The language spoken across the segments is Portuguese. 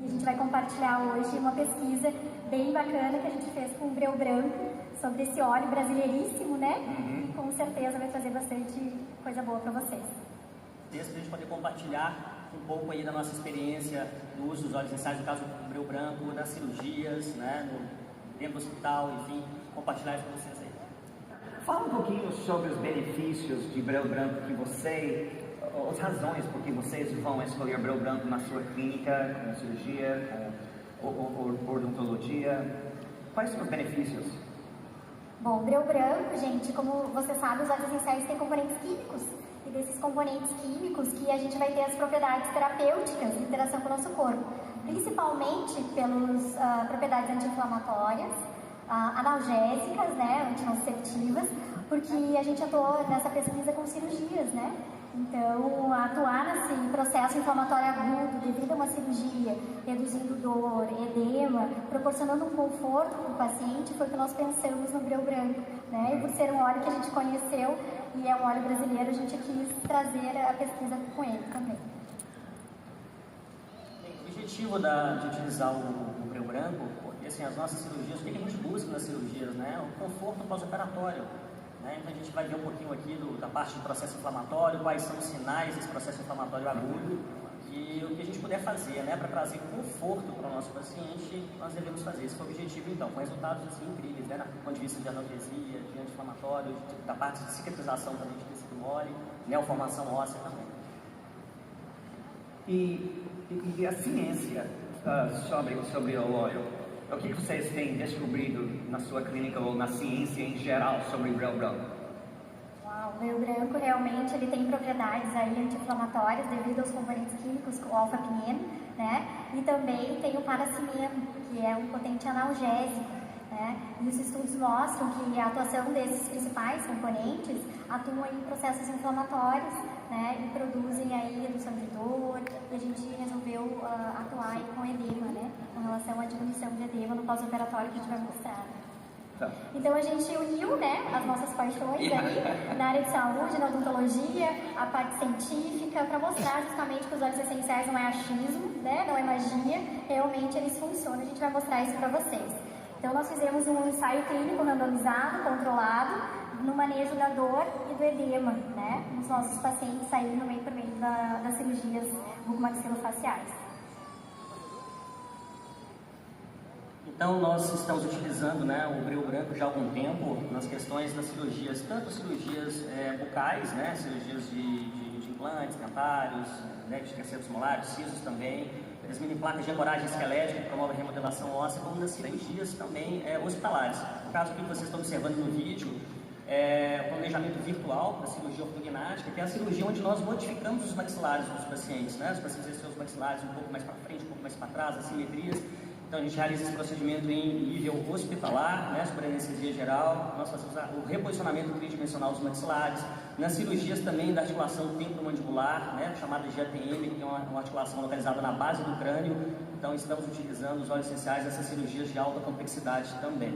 E a gente vai compartilhar hoje uma pesquisa bem bacana que a gente fez com o Breu Branco sobre esse óleo brasileiríssimo, né? E com certeza vai trazer bastante coisa boa para vocês. Para a gente poder compartilhar um pouco aí da nossa experiência no uso dos óleos essenciais, no caso do Breu Branco, nas cirurgias, né? Dentro do hospital, enfim, compartilhar isso com vocês aí. Fala um pouquinho sobre os benefícios de Breu Branco que as razões por que vocês vão escolher Breu Branco na sua clínica, com cirurgia, com odontologia. Quais são os benefícios? Bom, o Breu Branco, gente, como você sabe, os óleos essenciais têm componentes químicos. E desses componentes químicos que a gente vai ter as propriedades terapêuticas de interação com o nosso corpo. Principalmente pelas propriedades anti-inflamatórias, analgésicas, né, antinociceptivas, porque a gente atuou nessa pesquisa com cirurgias, né? Então, atuar nesse processo inflamatório agudo devido a uma cirurgia, reduzindo dor, edema, proporcionando um conforto para o paciente, foi o que nós pensamos no Breu Branco, né? E por ser um óleo que a gente conheceu e é um óleo brasileiro, a gente quis trazer a pesquisa com ele também. O objetivo de utilizar o Breu Branco, porque assim, as nossas cirurgias, o que a gente busca nas cirurgias, né? O conforto pós-operatório. Então a gente vai ver um pouquinho aqui da parte do processo inflamatório, quais são os sinais desse processo inflamatório agudo e o que a gente puder fazer, né, para trazer conforto para o nosso paciente, nós devemos fazer. Esse foi o objetivo então, com resultados assim, incríveis, né, do ponto de vista de analgesia, de anti-inflamatório, da parte de cicatrização também de tecido mole, neoformação óssea também. E a ciência sobre o óleo? O que vocês têm descobrido na sua clínica ou na ciência em geral sobre o Breu Branco? Uau, o Breu Branco realmente ele tem propriedades aí anti-inflamatórias devido aos componentes químicos, o alfa-pineno, né? E também tem o paracineno, que é um potente analgésico, né? E os estudos mostram que a atuação desses principais componentes atuam em processos inflamatórios, né? E produzem aí redução de dor. E a gente resolveu atuar aí com edema, né? Com relação à diminuição de edema no pós-operatório que a gente vai mostrar. Tá. Então a gente uniu, né, as nossas paixões aí na área de saúde, na odontologia, a parte científica, para mostrar justamente que os óleos essenciais não é achismo, né? Não é magia, realmente eles funcionam. A gente vai mostrar isso para vocês. Então nós fizemos um ensaio clínico randomizado, controlado, no manejo da dor e do edema, né? Os nossos pacientes saíram meio por meio das cirurgias bucomaxilofaciais. Então nós estamos utilizando, né, o Breu Branco já há algum tempo nas questões das cirurgias, tanto cirurgias bucais, né, cirurgias de implantes, dentários, né, de terceiros molares, sisos também, as mini placas de hemorragia esquelética que promovem a remodelação óssea, como nas cirurgias também hospitalares. No caso aqui que vocês estão observando no vídeo, o planejamento virtual da cirurgia ortognática, que é a cirurgia onde nós modificamos os maxilares dos pacientes, né? Os pacientes têm os maxilares um pouco mais para frente, um pouco mais para trás, assimetrias. Então a gente realiza esse procedimento em nível hospitalar, né, sobre anestesia geral. Nós fazemos o reposicionamento tridimensional dos maxilares. Nas cirurgias também da articulação temporomandibular, né, chamada de ATM, que é uma articulação localizada na base do crânio. Então estamos utilizando os óleos essenciais nessas cirurgias de alta complexidade também.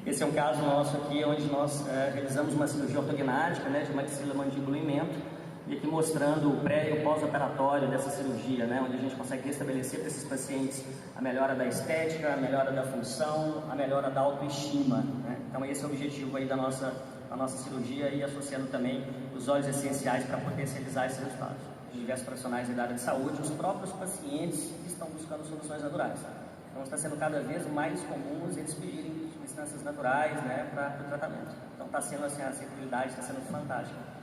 Esse é um caso nosso aqui, onde nós realizamos uma cirurgia ortognática, né, de maxila-mandibulamento. E aqui mostrando o pré e o pós-operatório dessa cirurgia, né, onde a gente consegue restabelecer para esses pacientes a melhora da estética, a melhora da função, a melhora da autoestima, né? Então esse é o objetivo aí da nossa cirurgia e associando também os óleos essenciais para potencializar esses resultados. De diversos profissionais da área de saúde, os próprios pacientes que estão buscando soluções naturais. Então está sendo cada vez mais comum eles pedirem substâncias naturais, né, para o tratamento. Então está sendo assim, a acessibilidade está sendo fantástica.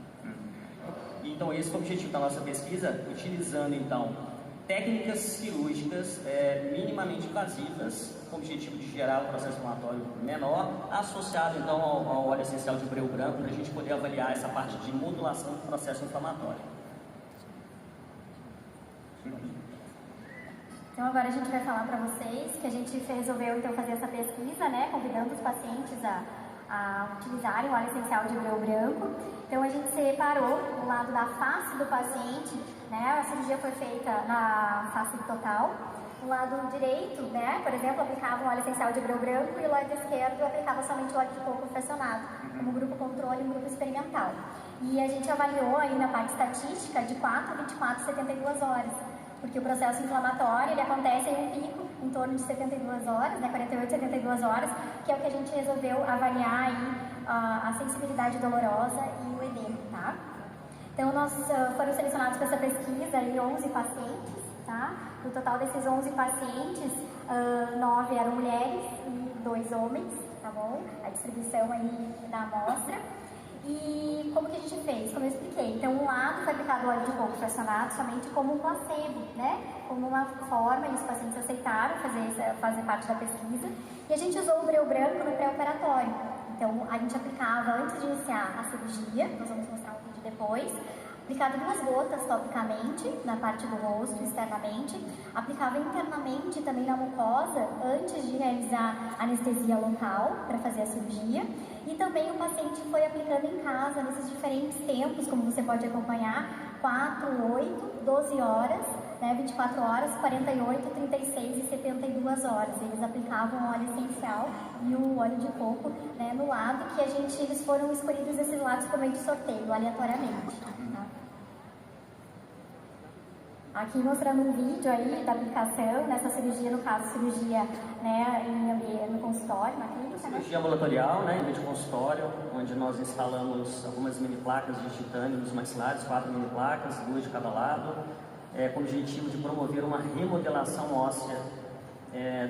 Então esse foi o objetivo da nossa pesquisa, utilizando então técnicas cirúrgicas minimamente invasivas, com o objetivo de gerar um processo inflamatório menor, associado então ao óleo essencial de Breu Branco, para a gente poder avaliar essa parte de modulação do processo inflamatório. Então agora a gente vai falar para vocês que a gente resolveu então fazer essa pesquisa, né, convidando os pacientes a utilizarem o óleo essencial de Breu Branco. Então a gente separou o lado da face do paciente, né, a cirurgia foi feita na face total. O lado direito, né, por exemplo, aplicava o óleo essencial de Breu Branco e o lado esquerdo aplicava somente o óleo de coco fracionado, como grupo controle e um grupo experimental. E a gente avaliou aí na parte estatística de 4 a 24 a 72 horas. porque o processo inflamatório ele acontece em um pico em torno de 72 horas, né, 48, 72 horas, que é o que a gente resolveu avaliar aí a sensibilidade dolorosa e o edema, tá? Então, foram selecionados para essa pesquisa aí 11 pacientes, tá? No total desses 11 pacientes, 9 eram mulheres e 2 homens, tá bom? A distribuição aí da amostra. E como que a gente fez? Como eu expliquei, então um lado foi aplicado óleo de coco fracionado somente como um placebo, né? Como uma forma, e os pacientes aceitaram fazer parte da pesquisa. E a gente usou o breu branco no pré-operatório. Então a gente aplicava antes de iniciar a cirurgia, nós vamos mostrar um vídeo depois, aplicava 2 gotas topicamente na parte do rosto, externamente, aplicava internamente também na mucosa antes de realizar anestesia local para fazer a cirurgia, e também o paciente foi aplicando em casa nesses diferentes tempos, como você pode acompanhar, 4, 8, 12 horas, né, 24 horas, 48, 36 e 72 horas. Eles aplicavam o óleo essencial e o óleo de coco, né, no lado que eles foram escolhidos esses lados por meio de sorteio, aleatoriamente. Tá? Aqui mostrando um vídeo aí da aplicação nessa cirurgia, no caso cirurgia, né, no consultório, na clínica. Cirurgia ambulatorial, né, em vez de consultório, onde nós instalamos algumas mini placas de titânio nos maxilares, 4 mini placas, 2 de cada lado, com o objetivo de promover uma remodelação óssea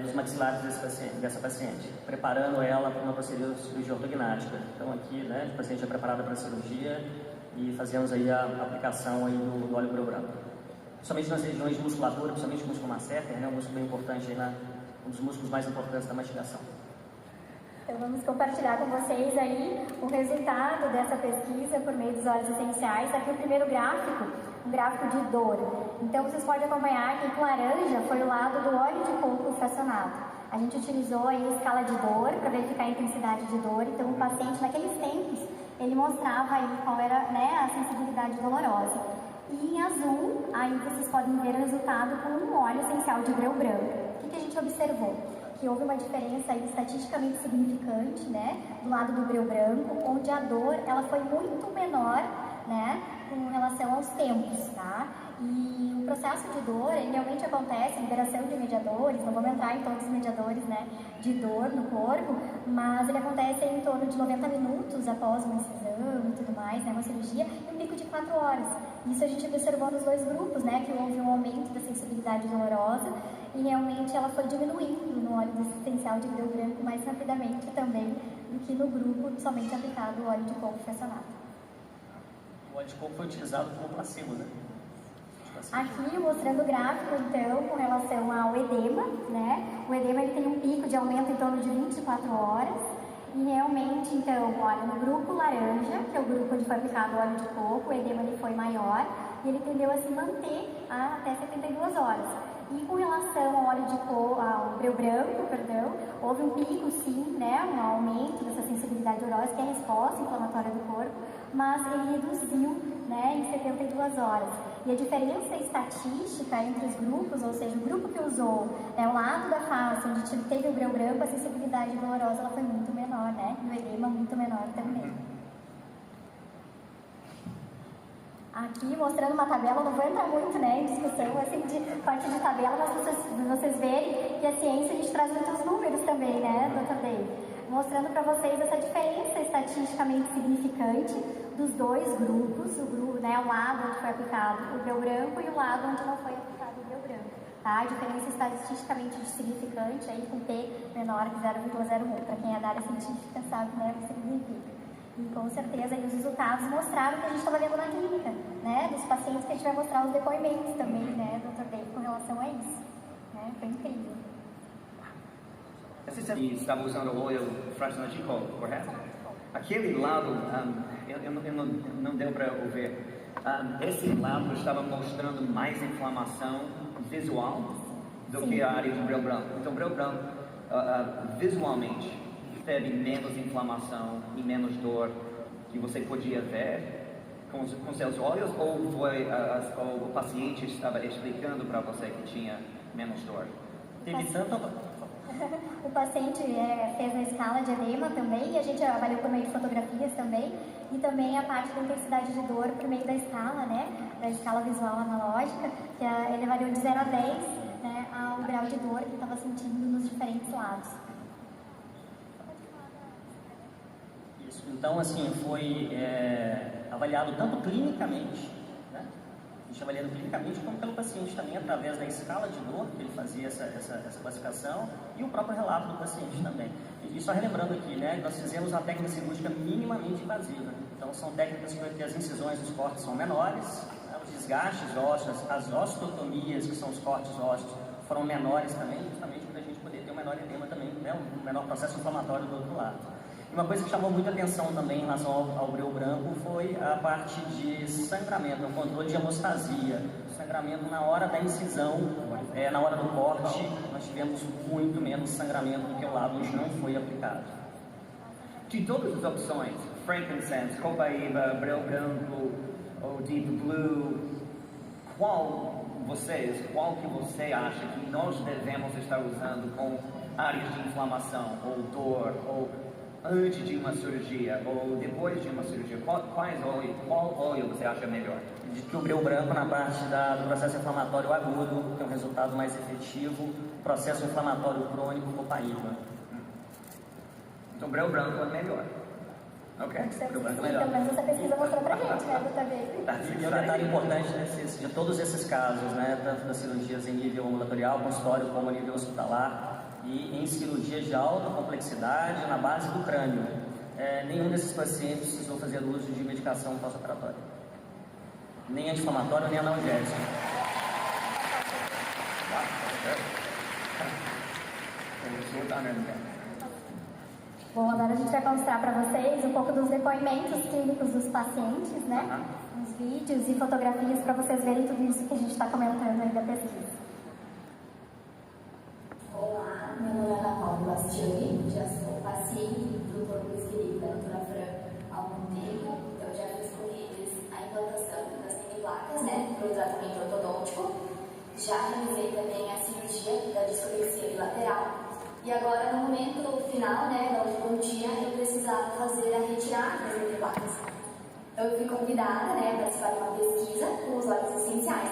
dos maxilares dessa paciente, preparando ela para uma posterior cirurgia ortognática. Então aqui, né, a paciente é preparada para a cirurgia e fazemos aí a aplicação aí do óleo breu branco. Somente nas regiões de musculatura, principalmente o músculo masseter, né, um músculo bem importante aí um dos músculos mais importantes da mastigação. Então vamos compartilhar com vocês aí o resultado dessa pesquisa por meio dos óleos essenciais. Aqui o primeiro gráfico, um gráfico de dor. Então vocês podem acompanhar que com laranja foi o lado do óleo de coco fracionado. A gente utilizou aí a escala de dor para verificar a intensidade de dor. Então o paciente naqueles tempos, ele mostrava aí qual era, né, a sensibilidade dolorosa. E em azul, aí vocês podem ver o resultado com um óleo essencial de breu branco. O que a gente observou? Que houve uma diferença aí estatisticamente significante, né, do lado do breu branco, onde a dor ela foi muito menor, né, com relação aos tempos, tá? E o processo de dor, ele realmente acontece, liberação de mediadores, não vamos entrar em todos os mediadores, né, de dor no corpo, mas ele acontece em torno de 90 minutos após uma incisão e tudo mais, né, uma cirurgia, e um pico de 4 horas. Isso a gente observou nos 2 grupos, né, que houve um aumento da sensibilidade dolorosa e realmente ela foi diminuindo no óleo essencial de breu branco mais rapidamente também do que no grupo somente aplicado o óleo de coco fracionado. O óleo de coco foi utilizado como placebo, né? Aqui mostrando o gráfico, então, com relação ao edema, né? O edema ele tem um pico de aumento em torno de 24 horas. E realmente, então, olha, no grupo laranja, que é o grupo onde foi aplicado o óleo de coco, o edema ele foi maior e ele tendeu a se manter até 72 horas. E com relação ao óleo de coco, ao breu branco, perdão, houve um pico sim, né, um aumento dessa sensibilidade dolorosa, que é a resposta inflamatória do corpo, mas ele reduziu, né, em 72 horas. E a diferença estatística entre os grupos, ou seja, o grupo que usou, né, o lado da face onde teve o breu branco, a sensibilidade dolorosa ela foi muito menor, né, e o edema muito menor também. Aqui mostrando uma tabela, não vou entrar muito, né, em discussão assim, de parte de tabela, mas vocês verem que a ciência a gente traz muitos números também, né, Dr. Dave? Mostrando para vocês essa diferença estatisticamente significante dos 2 grupos, o grupo, né, o lado onde foi aplicado o breu branco e o lado onde não foi aplicado o breu branco. Tá? A diferença estatisticamente significante aí com P menor que 0,01. Para quem é da área científica sabe, né, o que significa. E com certeza aí os resultados mostraram o que a gente estava vendo na clínica, né, dos pacientes, que a gente vai mostrar os depoimentos também, né, Dr. Dave, com relação a isso. Né? Foi incrível. Você estava usando óleo fracionado de coco, correto? Aquele lado, não deu para ouvir. Esse lado estava mostrando mais inflamação visual do Sim. que a área de breu branco. Então, breu branco, visualmente, teve menos inflamação e menos dor que você podia ver com seus olhos, ou foi o paciente estava explicando para você que tinha menos dor? Teve tanto... O paciente fez a escala de edema também, e a gente avaliou por meio de fotografias também, e também a parte da intensidade de dor por meio da escala, né? da escala visual analógica, que ele variou de 0 a 10, né, ao grau de dor que ele estava sentindo nos diferentes lados. Isso. Então, assim, foi avaliado tanto clinicamente, né? A gente avaliando clinicamente, como pelo paciente também, através da escala de dor, que ele fazia essa classificação, e o próprio relato do paciente também. E só relembrando aqui, né, nós fizemos uma técnica cirúrgica minimamente invasiva. Então, são técnicas que as incisões dos cortes são menores, né, os desgastes ósseos, as osteotomias, que são os cortes ósseos, foram menores também, justamente para a gente poder ter um menor edema também, né, um menor processo inflamatório do outro lado. E uma coisa que chamou muita atenção também em relação ao breu branco foi a parte de sangramento, o controle de hemostasia. O sangramento na hora da incisão, na hora do corte, nós tivemos muito menos sangramento do que o lado onde não foi aplicado. De todas as opções, frankincense, copaíba, breu branco ou deep blue, qual que você acha que nós devemos estar usando com áreas de inflamação, ou dor, ou antes de uma cirurgia, ou depois de uma cirurgia? Qual óleo você acha melhor? De que o breu branco na parte do processo inflamatório agudo tem um resultado mais efetivo, processo inflamatório crônico, copaíba. Então breu branco é melhor. Ok? Breu branco é melhor. Pelo menos essa pesquisa mostrou pra gente, né, também. E um detalhe importante, né, de todos esses casos, né, tanto das cirurgias em nível ambulatorial, consultório, como a nível hospitalar, e em cirurgias de alta complexidade na base do crânio, nenhum desses pacientes precisou fazer uso de medicação pós-operatória. Nem anti-inflamatório, nem analgésico. Bom, agora a gente vai mostrar para vocês um pouco dos depoimentos clínicos dos pacientes, né? Uns vídeos e fotografias para vocês verem tudo isso que a gente está comentando aí da pesquisa. Olá, meu nome é Ana Paula Bastiani, já sou paciente do Dr. Luiz Felipe, da doutora Fran, há algum tempo. Então, já fiz com eles a implantação das mini-placas, né, para o tratamento ortodôntico. Já realizei também a cirurgia da discoplexia bilateral. E agora, no momento final, né, da ortodontia, eu precisava fazer a retirada das mini-placas. Então, eu fui convidada, né, a participar de uma pesquisa com os óleos essenciais.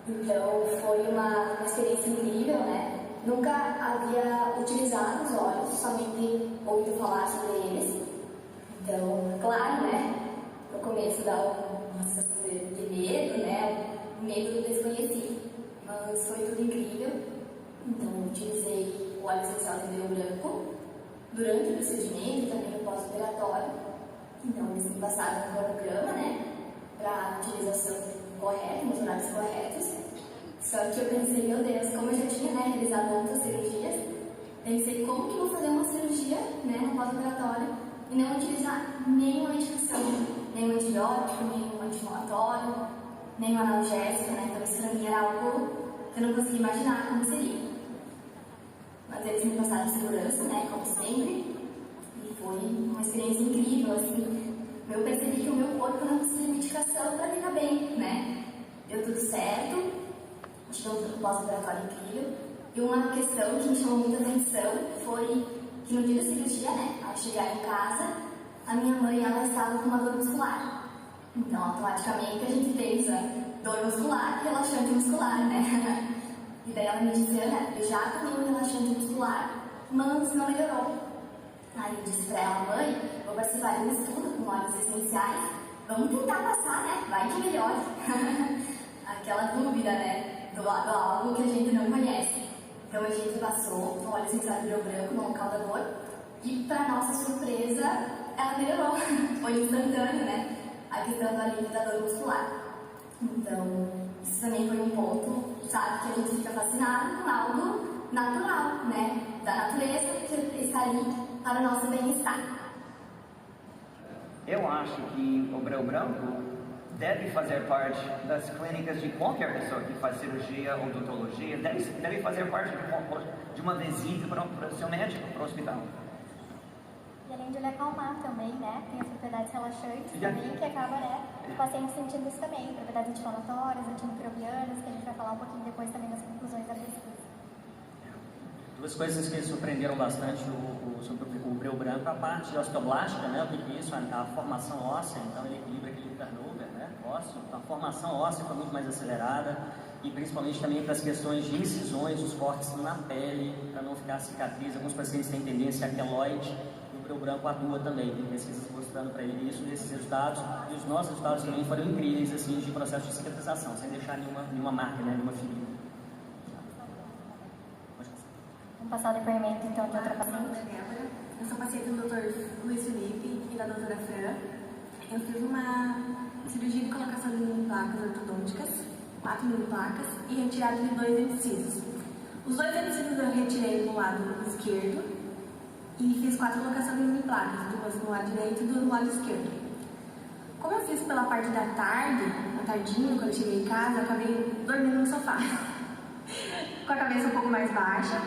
Então, foi uma experiência incrível, né? Nunca havia utilizado os óleos, somente ouvido falar sobre eles. Então, claro, né? No começo dá uma sensação de medo, né? Um medo do desconhecido. Mas foi tudo incrível. Então, eu utilizei o óleo essencial de breu branco durante o procedimento e também no pós-operatório. Então, eles me passaram um cronograma, né? Para a utilização correta, nos horários corretos. Só que eu pensei, meu Deus, como eu já tinha, né, realizado outras cirurgias, pensei, como que eu vou fazer uma cirurgia, né, no pós-operatório e não utilizar nenhuma medicação, nenhum antibiótico, nenhum anti-inflamatório, nenhum analgésico, né? Então isso pra mim era algo que eu não conseguia imaginar como seria. Mas eles me passaram segurança, né, como sempre, e foi uma experiência incrível, assim. Eu percebi que o meu corpo não precisa de medicação para ficar bem, né? Deu tudo certo. Tivemos um pós-operatório incrível. E uma questão que me chamou muita atenção foi que no dia da cirurgia, né, ao chegar em casa, a minha mãe, ela estava com uma dor muscular. Então, automaticamente, a gente pensa dor muscular e relaxante muscular, né? E daí ela me disse, Ana, eu já tomei um relaxante muscular, mas não melhorou. Aí eu disse pra ela, mãe, vou participar de um estudo com óleos essenciais, vamos tentar passar, né? Vai que melhore. Aquela dúvida, né? Do algo que a gente não conhece. Então a gente passou o óleo essencial de breu branco no local da dor e, para nossa surpresa, ela melhorou. Foi instantâneo, né? A questão do alívio da dor muscular. Então, isso também foi um ponto, sabe, que a gente fica fascinado com algo natural, né? Da natureza que está ali para o nosso bem-estar. Eu acho que o breu branco deve fazer parte das clínicas de qualquer pessoa que faz cirurgia ou odontologia, deve fazer parte de uma visita para o seu médico, para o hospital. E além de ele acalmar também, né, tem as propriedades relaxantes também, que acaba, né, o paciente sentindo isso também, propriedades anti-inflamatórias, antimicrobianas, que a gente vai falar um pouquinho depois também nas conclusões da pesquisa. Duas coisas que surpreenderam bastante sobre o breu branco, a parte osteoblástica, né, o que é isso, a formação óssea, então ele equilibra aquele turnover, né, ósseo, então a formação óssea foi muito mais acelerada, e principalmente também para as questões de incisões, os cortes na pele, para não ficar cicatriz. Alguns pacientes têm tendência a queloide, e o breu branco atua também. Tem pesquisas mostrando para ele isso, esses resultados, e os nossos resultados também foram incríveis, assim, de processo de cicatrização, sem deixar nenhuma marca, né, nenhuma ferida. Vamos passar o depoimento, então, de outra paciente. Eu sou paciente do Dr. Luiz Felipe e da doutora Fran. Eu fiz uma cirurgia de colocação de mini placas ortodônticas, 4 mini placas, e retirada de 2 incisos. Os 2 incisos eu retirei no lado esquerdo e fiz 4 colocações de mini placas, 2 no lado direito e 2 no lado esquerdo. Como eu fiz pela parte da tarde, na tardinha, quando eu cheguei em casa, eu acabei dormindo no sofá, com a cabeça um pouco mais baixa,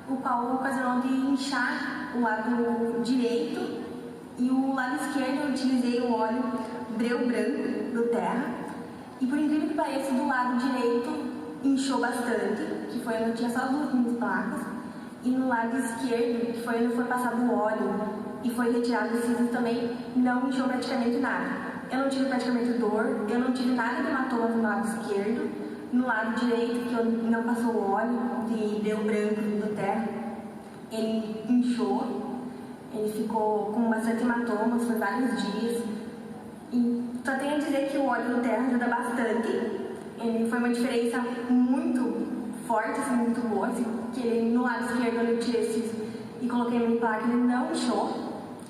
o qual ocasionou de inchar o lado direito, e o lado esquerdo eu utilizei o óleo breu branco do Terra, e por incrível que pareça, do lado direito inchou bastante, que foi onde tinha só 2 mini placas, e no lado esquerdo, que foi onde foi passado o óleo e foi retirado o siso também, não inchou praticamente nada. Eu não tive praticamente dor, eu não tive nada de hematoma no lado esquerdo. No lado direito, que eu não passou o óleo de breu branco do Terra, ele inchou, ele ficou com bastante hematomas por vários dias. E só tenho a dizer que o óleo do Terra ajuda bastante. Ele foi uma diferença muito forte, assim, muito boa, assim, que ele, no lado esquerdo eu tirei esses e coloquei a minha placa, ele não inchou.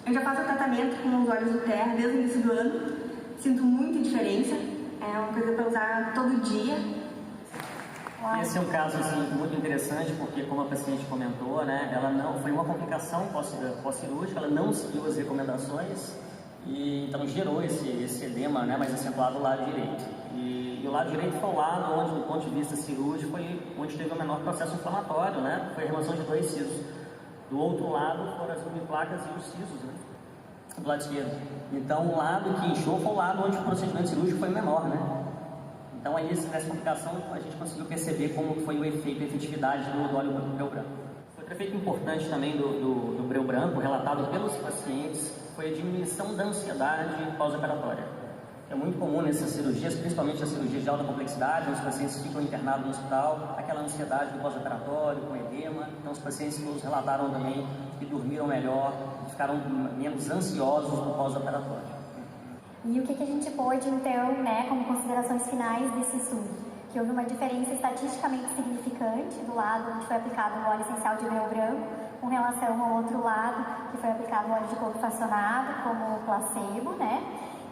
Eu já faço o tratamento com os óleos do Terra desde o início do ano, sinto muita diferença, é uma coisa para usar todo dia. Esse é um caso assim, muito interessante, porque como a paciente comentou, né, ela não foi uma complicação pós-cirúrgica, ela não seguiu as recomendações e então gerou esse edema, né, mais acentuado do lado direito. E o lado direito foi o lado onde, do ponto de vista cirúrgico, foi onde teve o menor processo inflamatório, né, foi a remoção de 2 sisos. Do outro lado foram as mini-placas e os sisos, né, do lado esquerdo. Então o lado que inchou foi o lado onde o procedimento cirúrgico foi menor, né. Então, aí, nessa complicação, a gente conseguiu perceber como foi o efeito, a efetividade do óleo do breu branco. Outro efeito importante também do breu branco, relatado pelos pacientes, foi a diminuição da ansiedade pós-operatória. É muito comum nessas cirurgias, principalmente as cirurgias de alta complexidade, onde os pacientes ficam internados no hospital, aquela ansiedade do pós-operatório, com edema. Então, os pacientes todos relataram também que dormiram melhor, ficaram menos ansiosos no pós-operatório. E o que a gente pôde, então, né, como considerações finais desse estudo? Que houve uma diferença estatisticamente significante do lado onde foi aplicado o óleo essencial de breu branco com relação ao outro lado, que foi aplicado o óleo de coco fracionado como placebo, né?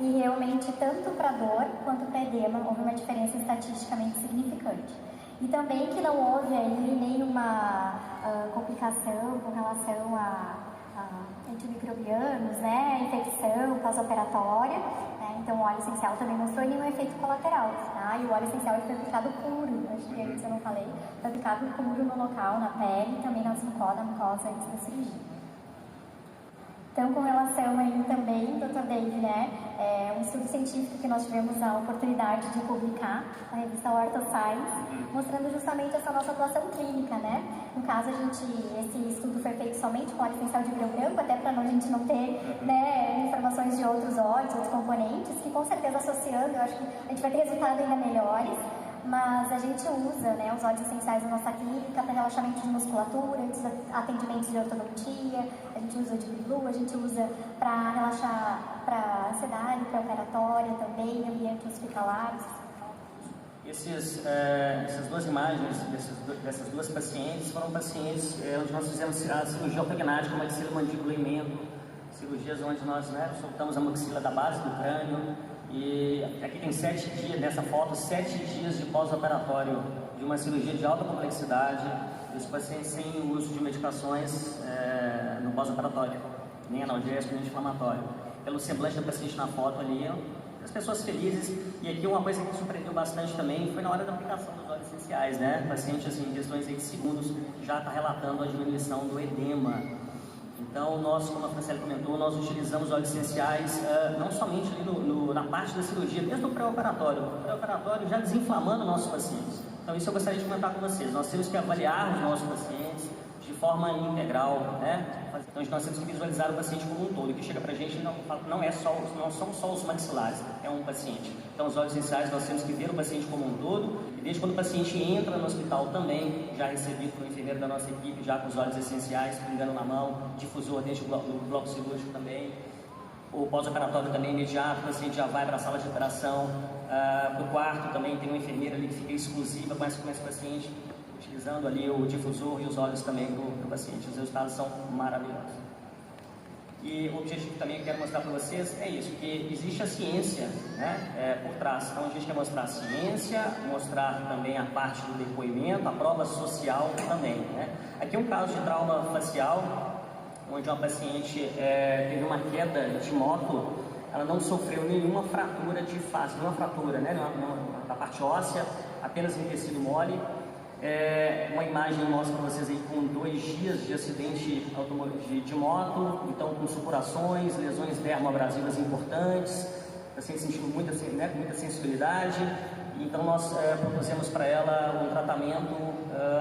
E realmente, tanto para dor quanto para edema, houve uma diferença estatisticamente significante. E também que não houve aí nenhuma complicação com relação a antimicrobianos, né, infecção pós-operatória, né, então o óleo essencial também mostrou nenhum efeito colateral, tá? E o óleo essencial foi aplicado puro, acho que antes eu não falei, foi aplicado puro no local, na pele e também na mucosa antes da cirurgia. Então, com relação aí também, Dr. Dave, né, um estudo científico que nós tivemos a oportunidade de publicar na revista Orthoscience, mostrando justamente essa nossa atuação clínica, né? No caso, esse estudo foi feito somente com óleo essencial de breu branco, até para a gente não ter, né, informações de outros óleos, outros componentes, que com certeza associando, eu acho que a gente vai ter resultados ainda melhores. Mas a gente usa, né, os óleos essenciais da nossa clínica para relaxamento de musculatura, atendimentos de ortodontia, a gente usa de Blue, a gente usa para relaxar para ansiedade, para operatória também, ambiente hospitalar. Essas 2 imagens dessas 2 pacientes foram pacientes onde nós fizemos a cirurgia ortognática, maxila, mandíbula e membro, cirurgias onde nós, né, soltamos a maxila da base do crânio. E aqui tem 7 dias, nessa foto, 7 dias de pós-operatório de uma cirurgia de alta complexidade, e os pacientes sem o uso de medicações no pós-operatório, nem analgésico, nem inflamatório. Pelo semblante da paciente na foto ali, as pessoas felizes. E aqui uma coisa que me surpreendeu bastante também foi na hora da aplicação dos óleos essenciais, né? O paciente, assim, em questões de segundos, já está relatando a diminuição do edema. Então, nós, como a Franciele comentou, nós utilizamos óleos essenciais não somente ali na parte da cirurgia, desde o pré-operatório. O pré-operatório já desinflamando nossos pacientes. Então, isso eu gostaria de comentar com vocês. Nós temos que avaliar os nossos pacientes, de forma integral, né? Então nós temos que visualizar o paciente como um todo. O que chega para a gente não são só os maxilares, é um paciente. Então os óleos essenciais nós temos que ver o paciente como um todo, e desde quando o paciente entra no hospital também, já recebido pelo enfermeiro da nossa equipe, já com os óleos essenciais, pingando na mão, difusor dentro do bloco cirúrgico também. O pós-operatório também imediato, o paciente já vai para a sala de operação, para o quarto também tem uma enfermeira ali que fica exclusiva com esse paciente, utilizando ali o difusor e os óleos também para o paciente. Os resultados são maravilhosos. E o objetivo também que eu quero mostrar para vocês é isso, que existe a ciência, né, por trás. Então a gente quer mostrar a ciência, mostrar também a parte do depoimento, a prova social também, né. Aqui é um caso de trauma facial, onde uma paciente teve uma queda de moto, ela não sofreu nenhuma fratura de face, nenhuma fratura, né, da parte óssea, apenas em tecido mole. Uma imagem mostra para vocês aí com 2 dias de acidente de moto, então com supurações, lesões dermoabrasivas importantes, paciente sentindo muita sensibilidade. Então nós propusemos para ela um tratamento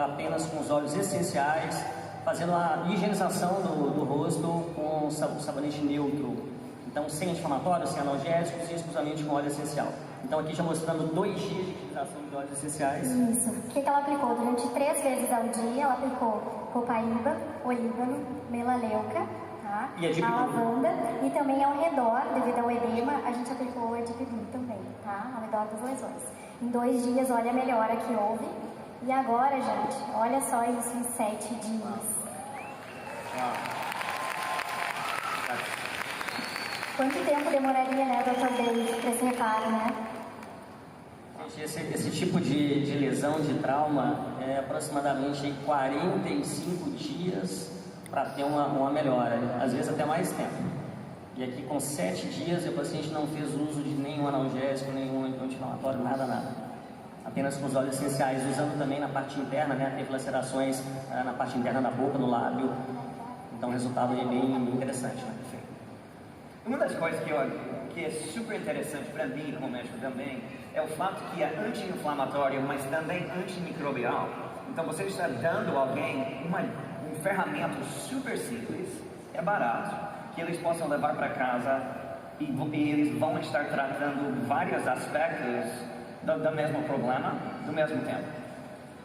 apenas com os óleos essenciais, fazendo a higienização do rosto com sabonete neutro, então sem anti-inflamatórios, sem analgésicos e exclusivamente com óleo essencial. Então aqui já mostrando 2 dias de utilização de óleos essenciais. Isso. O que ela aplicou? Durante 3 vezes ao dia, ela aplicou copaíba, olíbano, melaleuca, tá? A lavanda, e também ao redor, devido ao edema, a gente aplicou o adipivir também, tá? Ao redor das lesões. Em 2 dias, olha a melhora que houve. E agora, gente, olha só isso em 7 dias. Quanto tempo demoraria, né, Dr. David, para esse reparo, né? Esse tipo de lesão, de trauma, é aproximadamente 45 dias para ter uma melhora, às vezes até mais tempo. E aqui com 7 dias o paciente não fez uso de nenhum analgésico, nenhum anti-inflamatório, nada. Apenas com os óleos essenciais, usando também na parte interna, né? Teve lacerações na parte interna da boca, no lábio. Então o resultado é bem interessante, né? Uma das coisas que é super interessante para mim como médico também é o fato que é anti-inflamatório, mas também antimicrobial. Então você está dando a alguém um ferramenta super simples, é barato, que eles possam levar para casa e eles vão estar tratando vários aspectos do mesmo problema, do mesmo tempo.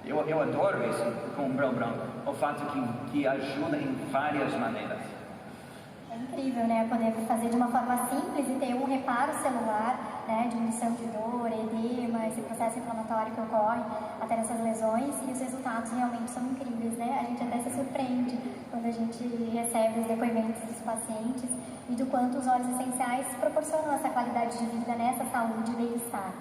Eu adoro isso com o Breu Branco, o fato que ajuda em várias maneiras. É incrível, né? Poder fazer de uma forma simples e ter um reparo celular, né? Diminuição de dor, edema, esse processo inflamatório que ocorre até nessas lesões, e os resultados realmente são incríveis, né? A gente até se surpreende quando a gente recebe os depoimentos dos pacientes e do quanto os óleos essenciais proporcionam essa qualidade de vida, né? Essa saúde e bem-estar.